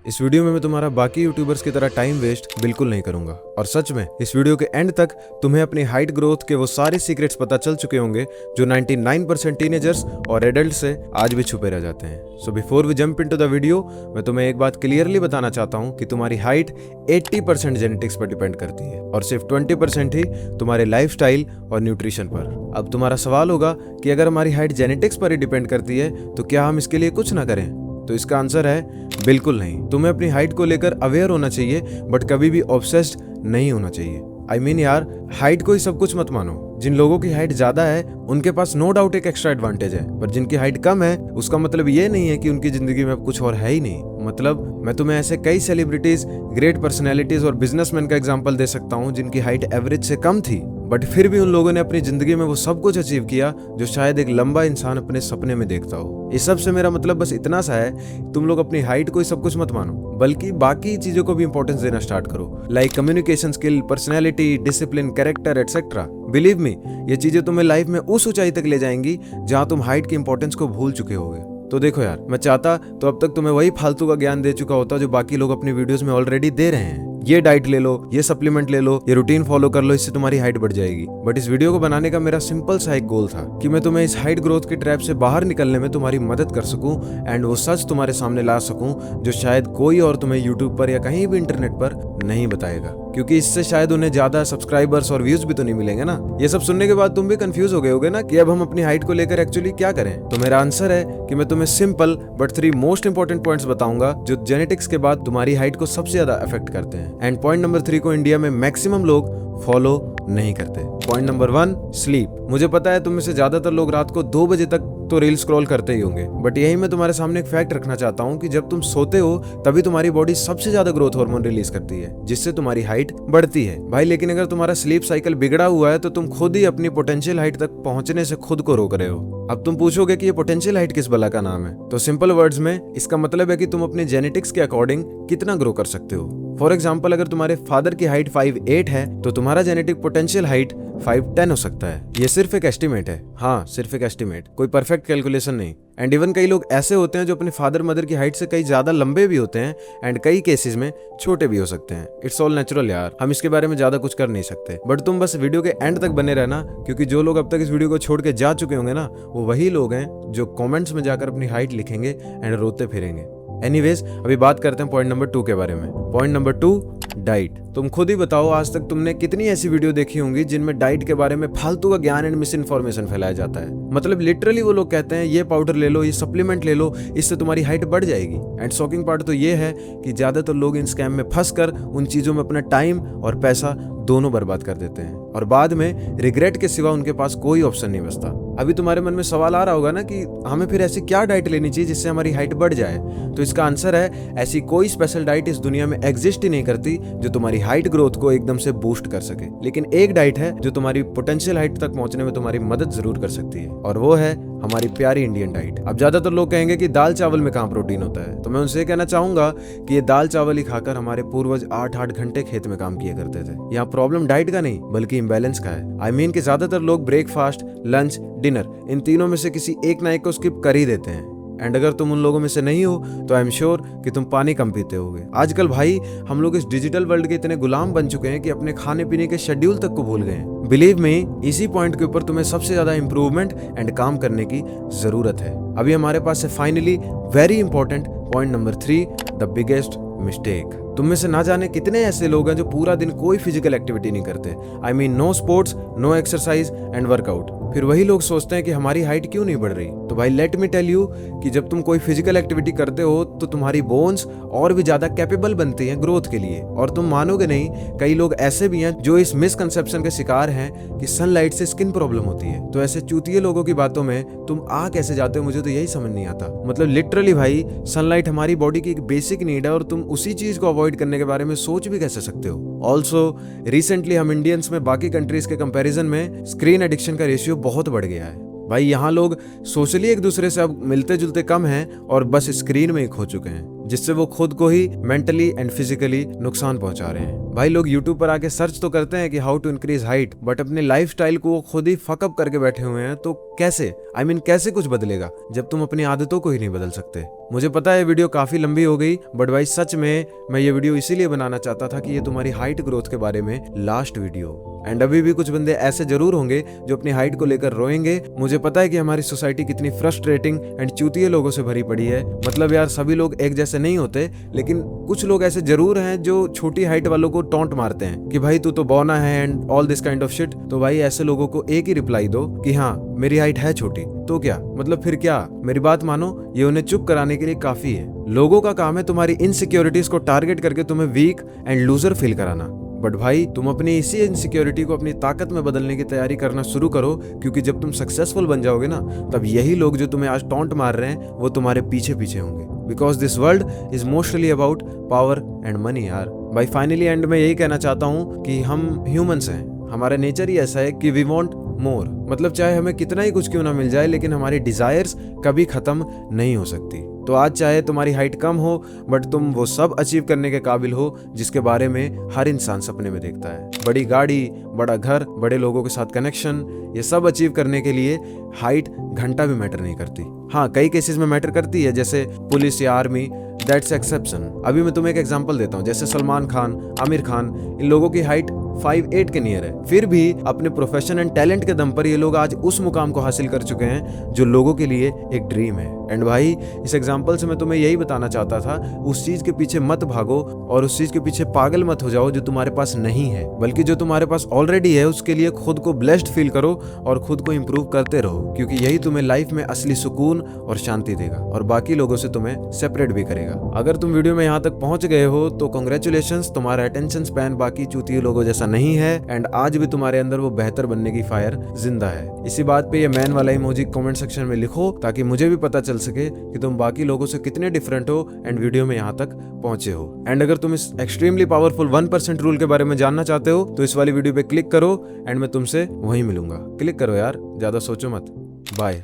इस वीडियो में मैं तुम्हारा बाकी यूट्यूबर्स की तरह टाइम वेस्ट बिल्कुल नहीं करूंगा और सच में इस वीडियो के एंड तक तुम्हें अपनी हाइट ग्रोथ के वो सारे सीक्रेट्स पता चल चुके होंगे जो 99% टीनेजर्स और एडल्ट से आज भी छुपे रह जाते हैं। So before we jump into the video, मैं तुम्हें एक बात क्लियरली बताना चाहता हूँ कि तुम्हारी हाइट 80% जेनेटिक्स पर डिपेंड करती है और सिर्फ 20% ही तुम्हारे लाइफस्टाइल और न्यूट्रिशन पर। अब तुम्हारा सवाल होगा कि अगर हमारी हाइट जेनेटिक्स पर ही डिपेंड करती है तो क्या हम इसके लिए कुछ ना करें? तो इसका आंसर है बिल्कुल नहीं। तुम्हें अपनी हाइट को लेकर अवेयर होना चाहिए बट कभी भी ऑब्सेस्ड नहीं होना चाहिए। आई मीन यार, हाइट को ही सब कुछ मत मानो। जिन लोगों की हाइट ज्यादा है उनके पास नो डाउट एक एक्स्ट्रा एडवांटेज है, पर जिनकी हाइट कम है उसका मतलब ये नहीं है कि उनकी जिंदगी में अब कुछ और है ही नहीं। मतलब मैं तुम्हें ऐसे कई सेलिब्रिटीज, ग्रेट पर्सनैलिटीज और बिजनेसमैन का एग्जांपल दे सकता हूँ जिनकी हाइट एवरेज से कम थी बट फिर भी उन लोगों ने अपनी जिंदगी में वो सब कुछ अचीव किया जो शायद एक लंबा इंसान अपने सपने में देखता हो। इस सब से मेरा मतलब बस इतना सा है, तुम लोग अपनी हाइट को ही सब कुछ मत मानो बल्कि बाकी चीजों को भी इंपॉर्टेंस देना स्टार्ट करो, like communication skill, personality, discipline, character etcetera. Believe me, ये चीजें तुम्हें लाइफ में उस ऊंचाई तक ले जाएंगी जहां तुम हाइट की इंपॉर्टेंस को भूल चुके होगे। तो देखो यार, मैं चाहता तो अब तक तुम्हें वही फालतू का ज्ञान दे चुका होता जो बाकी लोग अपनी वीडियोस में ऑलरेडी दे रहे हैं। ये डाइट ले लो, ये सप्लीमेंट ले लो, ये रूटीन फॉलो कर लो, इससे तुम्हारी हाइट बढ़ जाएगी। बट इस वीडियो को बनाने का मेरा सिंपल सा एक गोल था कि मैं तुम्हें इस हाइट ग्रोथ की ट्रैप से बाहर निकलने में तुम्हारी मदद कर सकूं एंड वो सच तुम्हारे सामने ला सकूं जो शायद कोई और तुम्हें यूट्यूब पर या कहीं भी इंटरनेट पर नहीं बताएगा, क्योंकि इससे शायद उन्हें ज्यादा सब्सक्राइबर्स और व्यूज भी तो नहीं मिलेंगे ना। ये सब सुनने के बाद तुम भी कंफ्यूज हो गए होगे ना कि अब हम अपनी हाइट को लेकर एक्चुअली क्या करें। तो मेरा आंसर है कि मैं तुम्हें simple but 3 most important points बताऊंगा जो जेनेटिक्स के बाद तुम्हारी हाइट को सबसे ज्यादा अफेक्ट करते हैं। एंड पॉइंट नंबर 3 को इंडिया में मैक्सिमम लोग फॉलो नहीं करते। Point number 1, sleep. मुझे पता है तुम में से ज्यादातर लोग रात को 2 बजे तक तो रील स्क्रॉल करते ही होंगे, बट यही मैं तुम्हारे सामने एक फैक्ट रखना चाहता हूँ कि जब तुम सोते हो तभी तुम्हारी बॉडी सबसे ज्यादा ग्रोथ हार्मोन रिलीज करती है जिससे तुम्हारी हाइट बढ़ती है भाई। लेकिन अगर तुम्हारा स्लीप साइकिल बिगड़ा हुआ है तो तुम खुद ही अपनी पोटेंशियल हाइट तक पहुंचने से खुद को रोक रहे हो। अब तुम पूछोगे कि ये पोटेंशियल हाइट किस बला का नाम है, तो सिंपल वर्ड्स में इसका मतलब है कि तुम अपने जेनेटिक्स के अकॉर्डिंग कितना ग्रो कर सकते हो। फॉर एग्जाम्पल, अगर तुम्हारे फादर की हाइट 5'8" है तो तुम्हारा जेनेटिक पोटेंशियल हाइट 5'10" हो सकता है। ये सिर्फ एक एस्टिमेट है, हाँ सिर्फ एक एस्टिमेट, कोई परफेक्ट कैलकुलेशन नहीं। एंड इवन कई लोग ऐसे होते हैं जो अपने फादर मदर की हाइट से कई ज्यादा लंबे भी होते हैं एंड कई केसेस में छोटे भी हो सकते हैं। इट्स ऑल नेचुरल यार, हम इसके बारे में ज्यादा कुछ कर नहीं सकते। बट तुम बस वीडियो के एंड तक बने रहना, क्योंकि जो लोग अब तक इस वीडियो को छोड़ के जा चुके होंगे ना, वो वही लोग हैं जो कमेंट्स में जाकर अपनी हाइट लिखेंगे एंड रोते फिरेंगे। एनीवेज, अभी बात करते हैं पॉइंट नंबर 2 के बारे में। Point number 2, diet. तुम खुद ही बताओ, आज तक तुमने कितनी ऐसी वीडियो देखी होंगी जिनमें डाइट के बारे में फालतू का ज्ञान एंड मिस इन्फॉर्मेशन फैलाया जाता है। मतलब लिटरली वो लोग कहते हैं ये पाउडर ले लो, ये सप्लीमेंट ले लो, इससे तुम्हारी हाइट बढ़ जाएगी। एंड शॉकिंग पार्ट तो ये है कि ज्यादातर लोग इन स्कैम में फंसकर उन चीजों में अपना टाइम और पैसा दोनों बर्बाद कर देते हैं और बाद में रिग्रेट के सिवा उनके पास कोई ऑप्शन नहीं बचता। अभी तुम्हारे मन में सवाल आ रहा होगा ना कि हमें फिर ऐसी क्या डाइट लेनी चाहिए जिससे हमारी हाइट बढ़ जाए। तो इसका आंसर है, ऐसी कोई स्पेशल डाइट इस दुनिया में एग्जिस्ट ही नहीं करती जो तुम्हारी हाइट ग्रोथ को एकदम से बूस्ट कर सके। लेकिन एक डाइट है जो तुम्हारी पोटेंशियल हाइट तक पहुंचने में तुम्हारी मदद जरूर कर सकती है और वो है हमारी प्यारी इंडियन डाइट। अब ज्यादातर लोग कहेंगे कि दाल चावल में कहाँ प्रोटीन होता है, तो मैं उनसे कहना चाहूंगा कि ये दाल चावल ही खाकर हमारे पूर्वज 8-8 घंटे खेत में काम किया करते थे। यहाँ प्रॉब्लम डाइट का नहीं बल्कि इम्बैलेंस का है। आई मीन कि ज्यादातर लोग ब्रेकफास्ट, लंच, डिनर, इन तीनों में से किसी एक ना एक को स्किप कर ही देते हैं। एंड अगर तुम उन लोगों में से नहीं हो तो आई एम श्योर कि तुम पानी कम पीते होगे। आजकल भाई हम लोग इस डिजिटल वर्ल्ड के इतने गुलाम बन चुके हैं कि अपने खाने पीने के शेड्यूल तक को भूल गए हैं। बिलीव मी, इसी पॉइंट के ऊपर तुम्हें सबसे ज्यादा इंप्रूवमेंट एंड काम करने की जरूरत है। अभी हमारे पास है finally very important point number 3, the biggest mistake. तुम में से ना जाने कितने ऐसे लोग हैं जो पूरा दिन कोई फिजिकल एक्टिविटी नहीं करते। I mean no sports, no exercise and workout. फिर वही लोग सोचते हैं कि हमारी हाइट क्यों नहीं बढ़ रही। तो भाई लेट मी टेल यू कि जब तुम कोई फिजिकल एक्टिविटी करते हो तो तुम्हारी बोन्स और भी ज्यादा कैपेबल बनती हैं ग्रोथ के लिए। और तुम मानोगे नहीं, कई लोग ऐसे भी हैं जो इस मिसकंसेप्शन के शिकार हैं कि सनलाइट से स्किन प्रॉब्लम होती है। तो ऐसे चूतिए लोगों की बातों में तुम आ कैसे जाते हो, मुझे तो यही समझ नहीं आता। मतलब लिटरली भाई, सनलाइट हमारी बॉडी की एक बेसिक नीड है और तुम उसी चीज को अवॉइड करने के बारे में सोच भी कैसे सकते हो। ऑल्सो रिसेंटली हम इंडियंस में बाकी कंट्रीज के कंपैरिजन में स्क्रीन एडिक्शन का रेशियो बहुत बढ़ गया है। भाई यहाँ लोग सोशली एक दूसरे से अब मिलते जुलते कम हैं और बस स्क्रीन में ही खो चुके हैं। जिससे वो खुद को ही मेंटली एंड फिजिकली नुकसान पहुंचा रहे हैं। भाई लोग यूट्यूब पर आके सर्च तो करते हैं कि how to increase height, but अपने लाइफस्टाइल को वो खुद ही फकअप करके बैठे हुए हैं। तो कैसे कैसे कुछ बदलेगा जब तुम अपनी आदतों को ही नहीं बदल सकते। मुझे पता है वीडियो काफी लंबी हो गई, बट भाई सच में मैं ये वीडियो इसीलिए बनाना चाहता था कि ये तुम्हारी हाइट ग्रोथ के बारे में लास्ट वीडियो। एंड अभी भी कुछ बंदे ऐसे जरूर होंगे जो अपनी हाइट को लेकर रोएंगे। मुझे पता है कि हमारी सोसाइटी कितनी फ्रस्ट्रेटिंग एंड चूतिए लोगों से भरी पड़ी है। मतलब यार सभी लोग एक जैसे नहीं होते, लेकिन कुछ लोग ऐसे जरूर हैं जो छोटी हाइट वालों को टॉन्ट मारते हैं कि भाई तू तो बौना है and all this kind of shit. तो भाई ऐसे लोगों को एक ही रिप्लाई दो कि हाँ मेरी हाइट है छोटी, तो क्या मतलब फिर क्या, मेरी बात मानो। ये उन्हें चुप कराने के लिए काफी है। लोगों का काम है तुम्हारी इनसिक्योरिटीज को टारगेट करके तुम्हें वीक एंड लूजर फील कराना। बट भाई तुम अपनी इसी इनसिक्योरिटी को अपनी ताकत में बदलने की तैयारी करना शुरू करो, क्योंकि जब तुम सक्सेसफुल बन जाओगे ना, तब यही लोग जो तुम्हें आज टॉन्ट मार रहे हैं वो तुम्हारे पीछे पीछे होंगे। Because this world is mostly about power and money यार। भाई फाइनली एंड में यही कहना चाहता हूँ कि हम ह्यूमंस हैं, हमारा नेचर ही ऐसा है कि वी वांट मोर। मतलब चाहे हमें कितना ही कुछ क्यों ना मिल जाए, लेकिन हमारी डिजायर्स कभी खत्म नहीं हो सकती। तो आज चाहे तुम्हारी हाइट कम हो, बट तुम वो सब अचीव करने के काबिल हो जिसके बारे में हर इंसान सपने में देखता है। बड़ी गाड़ी, बड़ा घर, बड़े लोगों के साथ कनेक्शन, ये सब अचीव करने के लिए हाइट घंटा भी मैटर नहीं करती। हाँ कई केसेस में मैटर करती है, जैसे पुलिस या आर्मी, दैट्स एक्सेप्शन। अभी मैं तुम्हें एक एग्जांपल देता हूँ, जैसे सलमान खान, आमिर खान, इन लोगों की हाइट 5'8" के नियर है, फिर भी अपने प्रोफेशन एंड टैलेंट के दम पर ये लोग आज उस मुकाम को हासिल कर चुके हैं जो लोगों के लिए एक ड्रीम है। एंड भाई इस एग्जांपल से मैं तुम्हें यही बताना चाहता था, उस चीज के पीछे मत भागो और उस चीज के पीछे पागल मत हो जाओ जो तुम्हारे पास नहीं है, बल्कि जो तुम्हारे पास ऑलरेडी है उसके लिए खुद को ब्लेस्ड फील करो और खुद को इंप्रूव करते रहो, क्योंकि यही तुम्हें लाइफ में असली सुकून और शांति देगा और बाकी लोगों से तुम्हें सेपरेट भी करेगा। अगर तुम वीडियो में यहाँ तक पहुंच गए हो तो कॉन्ग्रेचुलेशंस, तुम्हारा अटेंशन स्पैन बाकी चूतिए लोगों जैसा नहीं है एंड आज भी तुम्हारे अंदर वो बेहतर बनने की फायर जिंदा है। इसी बात पे ये मैन वाला इमोजी कमेंट सेक्शन में लिखो ताकि मुझे भी पता चल सके कि तुम बाकी लोगों से कितने डिफरेंट हो एंड वीडियो में यहाँ तक पहुंचे हो। एंड अगर तुम इस एक्सट्रीमली पावरफुल 1% रूल के बारे में जानना चाहते हो तो इस वाली वीडियो पे क्लिक करो एंड मैं तुमसे वहीं मिलूंगा। क्लिक करो यार, ज्यादा सोचो मत। बाय।